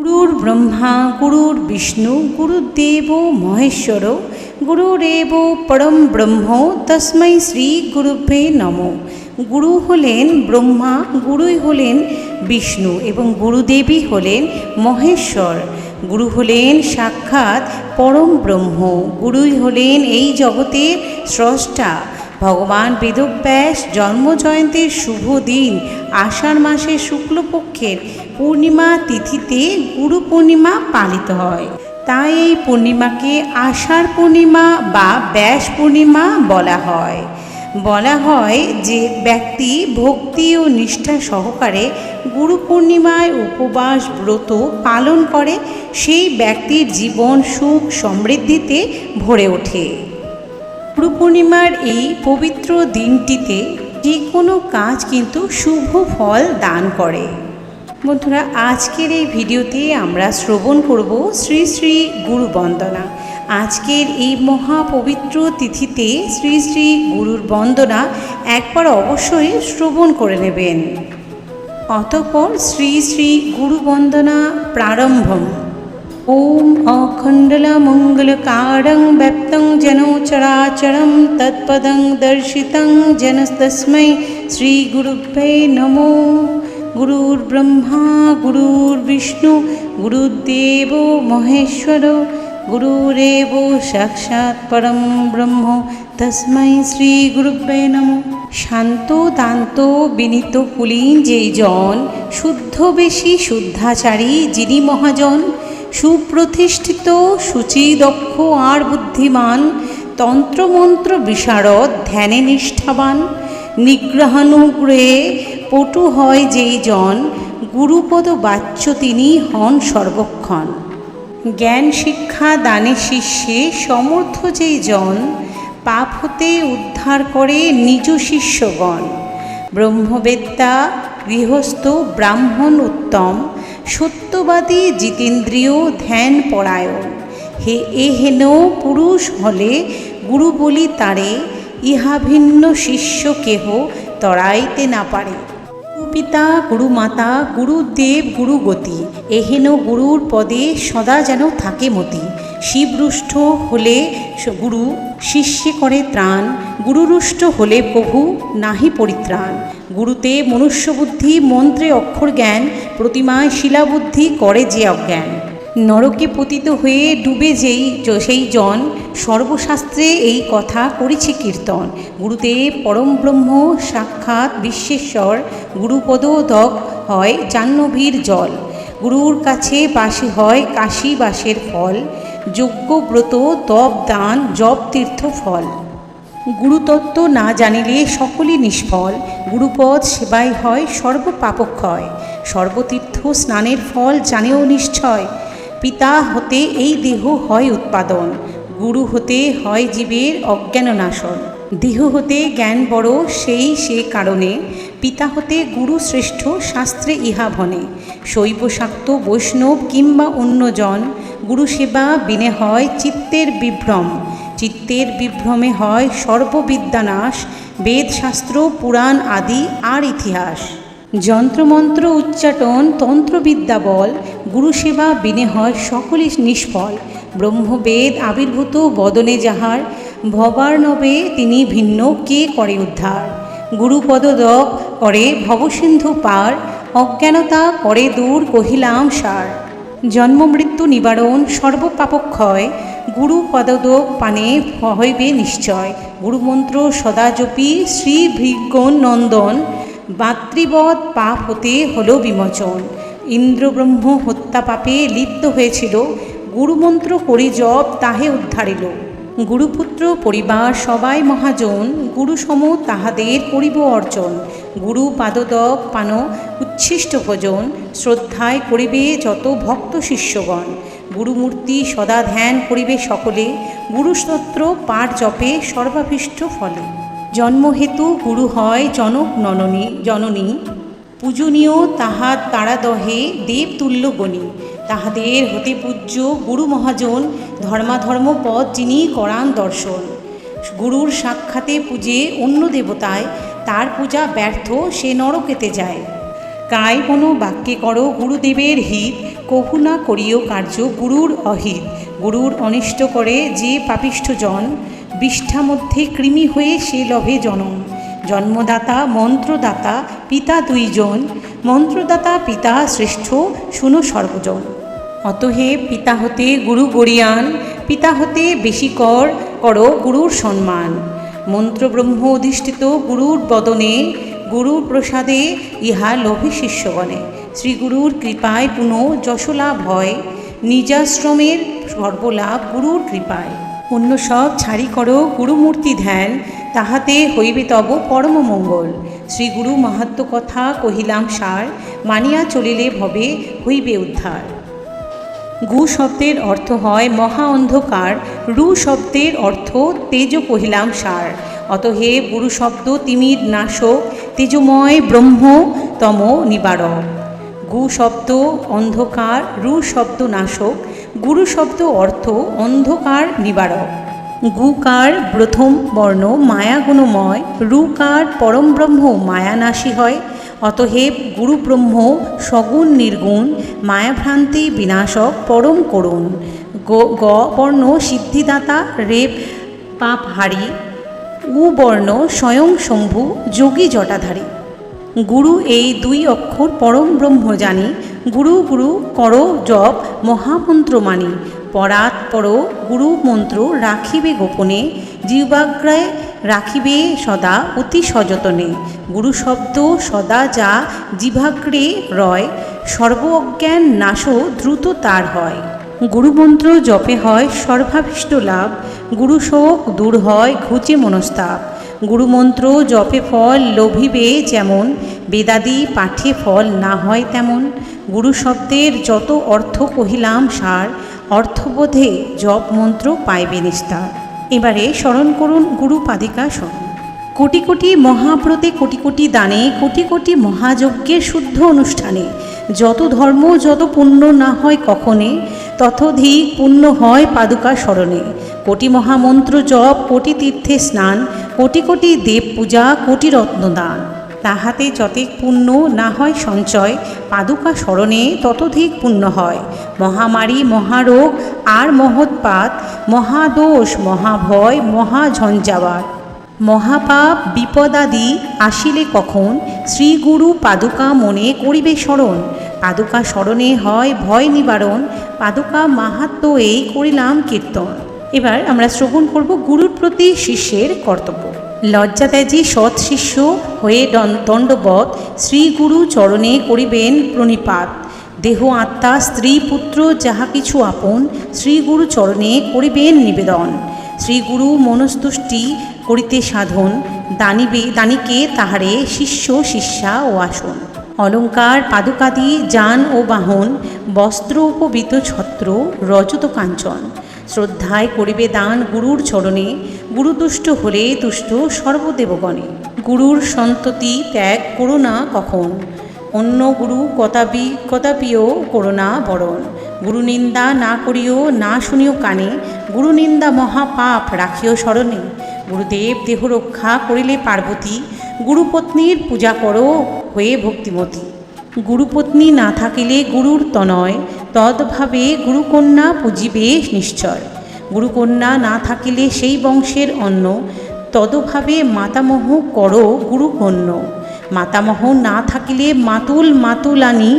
गुरुर्ब्रह्मा गुरुर्विष्णु गुरुर्देव महेश्वर गुरुरेव परम ब्रह्म तस्मै श्री गुरुभ्ये नमो। गुरु हलेन ब्रह्मा, गुरुई हलेन विष्णु एवं गुरुदेवी हलेन महेश्वर। गुरु हलेन साक्षात परम ब्रह्म, गुरुई हलेन এই জগতের স্রষ্টা। ভগবান বেদব্যাস জন্মজয়ন্তীর শুভ দিন আষাঢ় মাসের শুক্লপক্ষের পূর্ণিমা তিথিতে গুরু পূর্ণিমা পালিত হয়। তাই এই পূর্ণিমাকে আষাঢ় পূর্ণিমা বা ব্যাস পূর্ণিমা বলা হয় যে ব্যক্তি ভক্তি ও নিষ্ঠা সহকারে গুরু পূর্ণিমায় উপবাস ব্রত পালন করে সেই ব্যক্তির জীবন সুখ সমৃদ্ধিতে ভরে ওঠে। গুরু পূর্ণিমার এই পবিত্র দিনটিতে যে কোনো কাজ কিন্তু শুভ ফল দান করে। বন্ধুরা, আজকের এই ভিডিওতে আমরা শ্রবণ করব শ্রী শ্রী গুরু বন্দনা। আজকের এই মহাপবিত্র তিথিতে শ্রী শ্রী গুরুর বন্দনা একবার অবশ্যই শ্রবণ করে নেবেন। অতঃপর শ্রী শ্রী গুরু বন্দনা প্রারম্ভম। ओम अखंडलमंगलकारं व्याप्तं जनो चराचरं तत्पदं दर्शितं जनस्तस्मै श्रीगुरुभ्ये नमो। गुरुर्ब्रह्मा गुरुर्विष्णु गुरुर्देवो महेश्वर गुरुरेव साक्षात् परं ब्रह्म तस्मै श्रीगुरुभ्ये नमो। शांत दाন্ত বিনীত কুলীন যেই জন, শুদ্ধবেশী শুদ্ধাচারী যিনি মহাজন, সুপ্রতিষ্ঠিত সুচিদক্ষ আর বুদ্ধিমান, তন্ত্রমন্ত্র বিশারদ ধ্যানে নিষ্ঠাবান, নিগ্রহানুগ্রহে পটু হয় যেই জন, গুরুপদ বাচ্য তিনি হন সর্বক্ষণ। জ্ঞান শিক্ষা দানে শিষ্যে সমর্থ যেই জন, পাপ হতে উদ্ধার করে নিজ শিষ্যগণ। ব্রহ্মবেত্তা গৃহস্থ ব্রাহ্মণ উত্তম, সত্যবাদী জিতেন্দ্রিয় ধ্যান পরায়ণ। হে এ হেন পুরুষ হলে গুরু বলি তারে, ইহা ভিন্ন শিষ্য কেহ তরাইতে না পারে। গুরুপিতা গুরুমাতা গুরুদেব গুরুগতি, এহেন গুরুর পদে সদা যেন থাকে মতি। শিবরুষ্ট হলে গুরু শিষ্যে করে ত্রাণ, গুরুরুষ্ট হলে প্রভু নাহি পরিত্রাণ। গুরুতে মনুষ্যবুদ্ধি মন্ত্রে অক্ষর জ্ঞান, প্রতিমায় শিলাবুদ্ধি করে যে অজ্ঞান। নরকে পতিত হয়ে ডুবে সেই জন, সর্বশাস্ত্রে এই কথা করেছে কীর্তন। গুরুদেব পরম ব্রহ্ম সাক্ষাৎ বিশ্বেশ্বর, গুরুপদোদক হয় জাহ্নবীর জল। গুরুর কাছে বাসে হয় কাশীবাসের ফল, যজ্ঞ ব্রত তপ দান জপ তীর্থ ফল। গুরুতত্ত্ব না জানিলে সকলই নিষ্ফল, গুরুপদ সেবায় হয় সর্বপাপক্ষয়। সর্বতীর্থ স্নানের ফল জানেও নিশ্চয়, পিতা হতে এই দেহ হয় উৎপাদন। গুরু হতে হয় জীবের অজ্ঞান নাশন। দেহ হতে জ্ঞান বড় সেই সে কারণে, পিতা হতে গুরু শ্রেষ্ঠ শাস্ত্রে ইহা ভনে। শৈব শাক্ত বৈষ্ণব কিংবা অন্যজন, গুরু সেবা বিনে হয় চিত্তের বিভ্রম। চিত্তের বিভ্রমে হয় সর্ববিদ্যানাশ, বেদশাস্ত্র পুরাণ আদি আর ইতিহাস। যন্ত্রমন্ত্র উচ্চাটন তন্ত্রবিদ্যা বল, গুরুসেবা বিনে হয় সকলই নিষ্ফল। ব্রহ্মবেদ আবির্ভূত বদনে যাহার, ভবার্ণবে তিনি ভিন্ন কে করে উদ্ধার। গুরুপদদক করে ভবসিন্ধু পার, অজ্ঞানতা করে দূর কহিলাম সার। জন্ম মৃত্যু নিবারণ সর্বপাপক্ষয়, গুরু পদদক পানে হইবে নিশ্চয়। গুরুমন্ত্র সদা জপি শ্রী ভৃগণ নন্দন, মাতৃবৎ পাপ হতে হলো বিমোচন। ইন্দ্রব্রহ্ম হত্যা পাপে লিপ্ত হয়েছিল, গুরুমন্ত্র করি জপ তাহে উদ্ধারিল। গুরুপুত্র পরিবার সবাই মহাজন, গুরুসম তাহাদের করিব অর্জন। গুরু পাদদক পান উচ্ছিষ্ট ভোজন, শ্রদ্ধায় করিবে যত ভক্ত শিষ্যগণ। গুরুমূর্তি সদা ধ্যান করিবে সকলে, গুরুস্তোত্র পাঠ জপে সর্বাভীষ্ট ফলে। জন্মহেতু গুরু হয় জনক জননী, পূজনীয় তারা দহে দেবতুল্য গণী। তাহাদের হতে পূজ্য গুরু মহাজন, ধর্মাধর্ম পদ যিনি করান দর্শন। গুরুর সাক্ষাতে পূজে অন্য দেবতায়, তার পূজা ব্যর্থ সে নরকেতে যায়। কায় মনো বাক্যে করো গুরুদেবের হিত, কহু না করিও কার্য গুরুর অহিত। গুরুর অনিষ্ট করে যে পাপিষ্ঠ জন, বিষ্ঠা মধ্যে কৃমি হয়ে সে লভে জনম। জন্মদাতা মন্ত্রদাতা পিতা দুইজন, মন্ত্রদাতা পিতা শ্রেষ্ঠ শুনো সর্বজন। অতএব পিতা হতে গুরু গরিয়ান, পিতা হতে বেশি করো গুরুর সম্মান। মন্ত্রব্রহ্ম অধিষ্ঠিত গুরুর বদনে, গুরুর প্রসাদে ইহা লোভে শিষ্যগণে। শ্রীগুরুর কৃপায় পুনঃ যশলাভ হয়, নিজাশ্রমের সর্বলাভ গুরুর কৃপায়। অন্য সব ছাড়ি করো গুরুমূর্তি ধ্যান, তাহাতে হইবে তব পরম মঙ্গল। শ্রীগুরু মাহাত্ম্য কথা কহিলাম সার, মানিয়া চলিলে ভবে হইবে উদ্ধার। গু শব্দের অর্থ হয় মহা অন্ধকার, রু শব্দের অর্থ তেজ কহিলাম সার। অতএব গুরু শব্দ তিমির নাশক, তেজময় ব্রহ্ম তম নিবারক। গু শব্দ অন্ধকার, রু শব্দ নাশক, গুরু শব্দ অর্থ অন্ধকার নিবারক। গুকার প্রথম বর্ণ মায়াগুণময়, রুকার পরম ব্রহ্ম মায়ানাশী হয়। অতএব গুরু ব্রহ্ম সগুণ নির্গুণ, মায়াভ্রান্তি বিনাশক পরম করুণ। গ বর্ণ সিদ্ধিদাতা, রেপ পাপহারী। উ বর্ণ স্বয়ং শম্ভু যোগী জটাধারী। গুরু এই দুই অক্ষর পরম ব্রহ্ম জানি, গুরু গুরু কর জপ মহামন্ত্র মানি। পরাৎ পর গুরু মন্ত্র রাখিবে গোপনে, জিহ্বাগ্রায় রাখিবে সদা অতি সযতনে। গুরু শব্দ সদা যা জিহ্বাগ্রে রয়, সর্ব অজ্ঞান নাশ দ্রুত তার হয়। গুরুমন্ত্র জপে হয় সর্বাভীষ্ট লাভ, গুরু শোক দূর হয় ঘুচে মনস্তাপ। গুরুমন্ত্র জপে ফল লোভিবে যেমন, বেদাদি পাঠে ফল না হয় তেমন। গুরু শব্দের যত অর্থ কহিলাম সার, অর্থবোধে জপ মন্ত্র পাইবে নিস্তার। এবারে স্মরণ করুন গুরু পাদিকা স্মরণ। কোটি কোটি মহাব্রতে কোটি কোটি দানে, কোটি কোটি মহাযজ্ঞের শুদ্ধ অনুষ্ঠানে, যত ধর্ম যত পুণ্য না হয় কখনে, ততোধিক পুণ্য হয় পাদুকা স্মরণে। কোটি মহামন্ত্র জপ, কোটি তীর্থে স্নান, কোটি কোটি দেব পূজা, কোটি রত্নদান। তাহাতে যতেক পুণ্য না হয় সঞ্চয়, পাদুকা স্মরণে ততোধিক পুণ্য হয়। মহামারী মহারোগ আর মহৎপাত, মহাদোষ মহাভয় মহাঝঞ্ঝাবাত, মহাপাপ বিপদাদি আসিলে কখন, শ্রীগুরু পাদুকা মনে করিবে স্মরণ। পাদুকা স্মরণে হয় ভয় নিবারণ, পাদুকা মাহাত্ম্য এই করিলাম কীর্তন। এবার আমরা শ্রবণ করব গুরুর প্রতি শিষ্যের কর্তব্য। লজ্জাত্যাজী সৎ শিষ্য হয়ে দণ্ডবৎ, শ্রীগুরু চরণে করিবেন প্রণিপাত। দেহ আত্মা স্ত্রী পুত্র যাহা কিছু আপন, শ্রীগুরু চরণে করিবেন নিবেদন। শ্রীগুরু মনস্তুষ্টি করিতে সাধন, দানিকে তাহারে শিষ্য শিষ্যা ও আসন। অলঙ্কার পাদুকাদি যান ও বাহন, বস্ত্র উপবিত ছত্র রজত কাঞ্চন। শ্রদ্ধায় করিবে দান গুরুর চরণে, গুরুতুষ্ট হলে তুষ্ট সর্বদেবগণে। গুরুর সন্ততি ত্যাগ করো না কখন, অন্য গুরু কদাপিও করো না বরণ। গুরু নিন্দা না করিও না শুনিও কানে, গুরু নিন্দা মহাপাপ রাখিও স্মরণে। গুরুদেব দেহ রক্ষা করিলে পার্বতী, গুরুপত্নীর পূজা করো হয়ে ভক্তিমতী। গুরুপত্নী না থাকিলে গুরুর তনয়, তদ্ভাবে গুরুকন্যা পূজিবে নিশ্চয়। গুরুকন্যা না থাকিলে সেই বংশের অন্ন, তদভাবে মাতামহ করো গুরুকন্য। মাতামহ না থাকিলে মাতুলানি,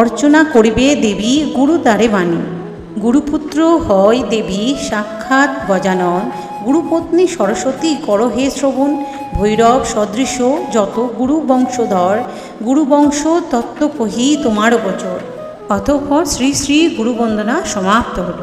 অর্চনা করিবে দেবী গুরু দ্বারে বাণী। গুরুপুত্র হয় দেবী সাক্ষাৎ গজানন, গুরুপত্নী সরস্বতী করো হে শ্রবণ। ভৈরব সদৃশ যত গুরু বংশধর, গুরুবংশ তত্ত্ব কহি তোমার গোচর। অতঃপর শ্রী শ্রী গুরুবন্দনা সমাপ্ত হল।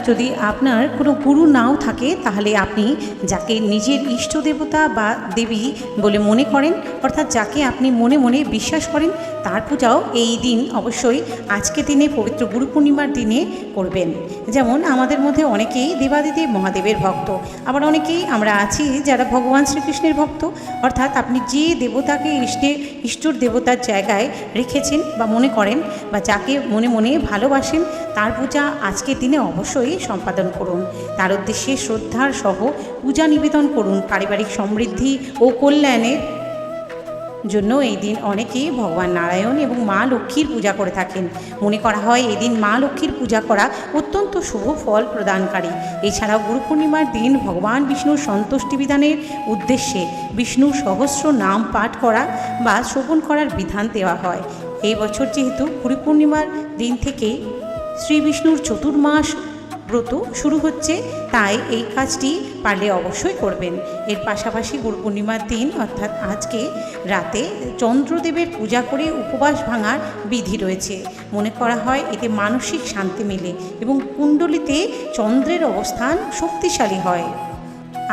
যদি আপনার কোনো গুরু নাও থাকে, তাহলে আপনি যাকে নিজের ইষ্ট দেবতা বা দেবী বলে মনে করেন, অর্থাৎ যাকে আপনি মনে মনে বিশ্বাস করেন, তার পূজাও এই দিন অবশ্যই আজকের দিনে পবিত্র গুরু পূর্ণিমার দিনে করবেন। যেমন আমাদের মধ্যে অনেকেই দেবাদিদেব মহাদেবের ভক্ত, আবার অনেকেই আমরা আছি যারা ভগবান শ্রীকৃষ্ণের ভক্ত। অর্থাৎ আপনি যে দেবতাকে ইষ্টর দেবতার জায়গায় রেখেছেন বা মনে করেন, বা যাকে মনে মনে ভালোবাসেন, তার পূজা আজকের দিনে অবশ্যই সম্পাদন করুন। তার উদ্দেশ্যে শ্রদ্ধার সহ পূজা নিবেদন করুন পারিবারিক সমৃদ্ধি ও কল্যাণের জন্য এই দিন অনেকেই ভগবান নারায়ণ এবং মা লক্ষ্মীর পূজা করে থাকেন। মনে করা হয় এই দিন মা লক্ষ্মীর পূজা করা অত্যন্ত শুভ ফল প্রদানকারী। এছাড়াও গুরু পূর্ণিমার দিন ভগবান বিষ্ণুর সন্তুষ্টি বিধানের উদ্দেশ্যে বিষ্ণু সহস্র নাম পাঠ করা বা শ্রবণ করার বিধান দেওয়া হয়। এই বছর যেহেতু গুরু পূর্ণিমার দিন থেকে শ্রী বিষ্ণুর চতুর্মাস ব্রত শুরু হচ্ছে, তাই এই কাজটি পারলে অবশ্যই করবেন। এর পাশাপাশি গুরু পূর্ণিমার দিন অর্থাৎ আজকে রাতে চন্দ্রদেবের পূজা করে উপবাস ভাঙার বিধি রয়েছে। মনে করা হয় এতে মানসিক শান্তি মেলে এবং কুণ্ডলিতে চন্দ্রের অবস্থান শক্তিশালী হয়।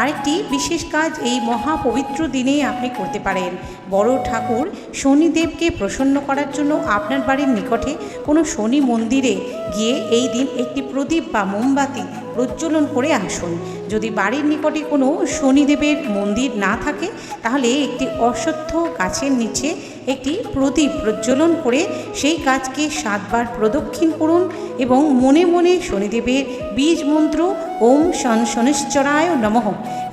আরেকটি বিশেষ কাজ এই মহাপবিত্র দিনে আপনি করতে পারেন। বড় ঠাকুর শনিদেবকে প্রসন্ন করার জন্য আপনার বাড়ির নিকটে কোনো শনি মন্দিরে গিয়ে এই দিন একটি প্রদীপ বা মোমবাতি প্রজ্বলন করে আসুন। যদি বাড়ির নিকটে কোনো শনিদেবের মন্দির না থাকে তাহলে একটি অশ্বত্থ গাছের নিচে একটি প্রদীপ প্রজ্বলন করে সেই গাছকে 7 বার প্রদক্ষিণ করুন এবং মনে মনে শনিদেবের বীজ মন্ত্র ওম শনিশ্চরায় নমঃ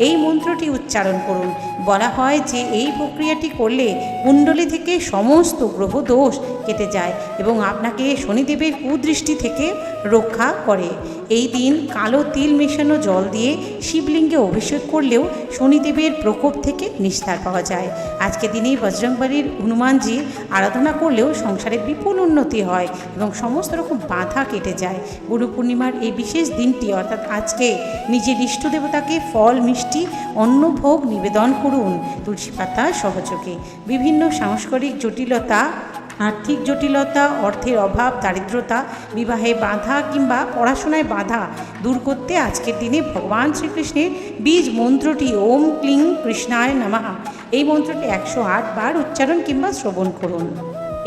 এই মন্ত্রটি উচ্চারণ করুন। বলা হয় যে এই প্রক্রিয়াটি করলে কুণ্ডলী থেকে সমস্ত গ্রহ দোষ কেটে যায় এবং আপনাকে শনিদেবের কুদৃষ্টি থেকে রক্ষা করে। এই দিন কালো তিল মেশানো জল দিয়ে শিবলিঙ্গে অভিষেক করলেও শনিদেবের প্রকোপ থেকে নিস্তার পাওয়া যায়। আজকের দিনেই বজরংবলীর হনুমানজির আরাধনা করলেও সংসারে বিপুল উন্নতি হয় এবং সমস্ত রকম বাধা কেটে যায়। গুরু পূর্ণিমার এই বিশেষ দিনটি অর্থাৎ আজকে নিজের ইষ্ট দেবতাকে ফল মিষ্টি অন্নভোগ নিবেদন করুন তুলসী পাতা সহযোগে। বিভিন্ন সাংস্কৃতিক জটিলতা, আর্থিক জটিলতা, অর্থের অভাব, দারিদ্রতা, বিবাহে বাধা কিংবা পড়াশোনায় বাধা দূর করতে আজকের দিনে ভগবান শ্রীকৃষ্ণের বীজ মন্ত্রটি ওম ক্লিং কৃষ্ণায় নমঃ এই মন্ত্রটি 108 বার উচ্চারণ কিংবা শ্রবণ করুন।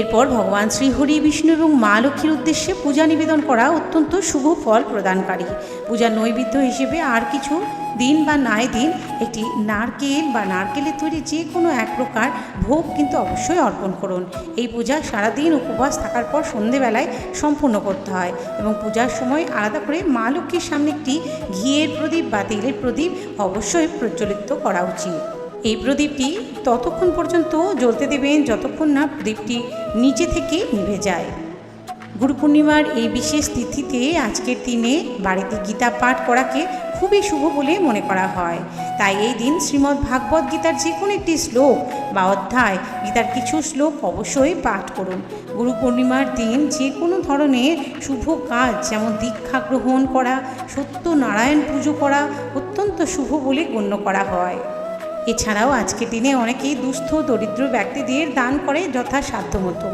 এরপর ভগবান শ্রীহরি, বিষ্ণু এবং মা লক্ষ্মীর উদ্দেশ্যে পূজা নিবেদন করা অত্যন্ত শুভ ফল প্রদানকারী। পূজার নৈবেদ্য হিসেবে আর কিছু দিন বা নাই দিন একটি নারকেল বা নারকেলের তৈরি যে কোনো এক প্রকার ভোগ কিন্তু অবশ্যই অর্পণ করুন। এই পূজা সারাদিন উপবাস থাকার পর সন্ধেবেলায় সম্পূর্ণ করতে হয় এবং পূজার সময় আলাদা করে মা লক্ষ্মীর সামনে একটি ঘিয়ের প্রদীপ বা তেলের প্রদীপ অবশ্যই প্রজ্বলিত করা উচিত। এই প্রদীপটি ততক্ষণ পর্যন্ত জ্বলতে দেবেন যতক্ষণ না প্রদীপটি নিচে থেকে নিভে যায়। গুরু পূর্ণিমার এই বিশেষ তিথিতে আজকের দিনে বাড়িতে গীতা পাঠ করাকে খুবই শুভ বলে মনে করা হয়। তাই এই দিন শ্রীমদ্ ভাগবত গীতার যে কোনো একটি শ্লোক বা অধ্যায়, গীতার কিছু শ্লোক অবশ্যই পাঠ করুন। গুরু পূর্ণিমার দিন যে কোনো ধরনের শুভ কাজ যেমন দীক্ষা গ্রহণ করা, সত্যনারায়ণ পুজো করা অত্যন্ত শুভ বলে গণ্য করা হয়। এছাড়াও আজকের দিনে অনেকেই দুস্থ দরিদ্র ব্যক্তিদের দান করে যথাসাধ্য মতো।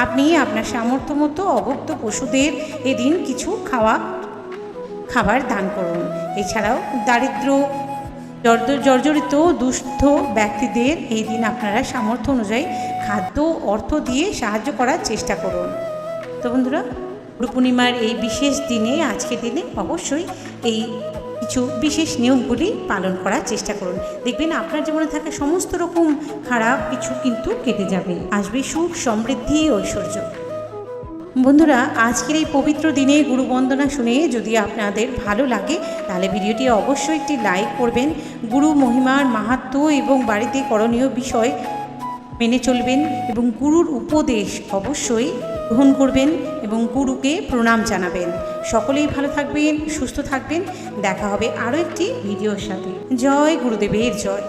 আপনি আপনার সামর্থ্য মতো অভুক্ত পশুদের এদিন কিছু খাবার দান করুন। এছাড়াও দারিদ্র জর্জরিত দুস্থ ব্যক্তিদের এই দিন আপনারা সামর্থ্য অনুযায়ী খাদ্য অর্থ দিয়ে সাহায্য করার চেষ্টা করুন। তো বন্ধুরা, গুরু পূর্ণিমার এই বিশেষ দিনে আজকের দিনে অবশ্যই এই কিছু বিশেষ নিয়মগুলি পালন করার চেষ্টা করুন। দেখবেন আপনার জীবনে থাকা সমস্ত রকম খারাপ কিছু কিন্তু কেটে যাবে, আসবে সুখ, সমৃদ্ধি, ঐশ্বর্য। বন্ধুরা, আজকের এই পবিত্র দিনে গুরু বন্দনা শুনে যদি আপনাদের ভালো লাগে তাহলে ভিডিওটি অবশ্যই একটি লাইক করবেন। গুরু মহিমার মাহাত্ম্য এবং বাড়িতে করণীয় বিষয় মেনে চলবেন এবং গুরুর উপদেশ অবশ্যই গ্রহণ করবেন এবং গুরুকে প্রণাম জানাবেন। সকলেই ভালো থাকবেন, সুস্থ থাকবেন। দেখা হবে আরও একটি ভিডিওর সাথে। জয় গুরুদেবের জয়।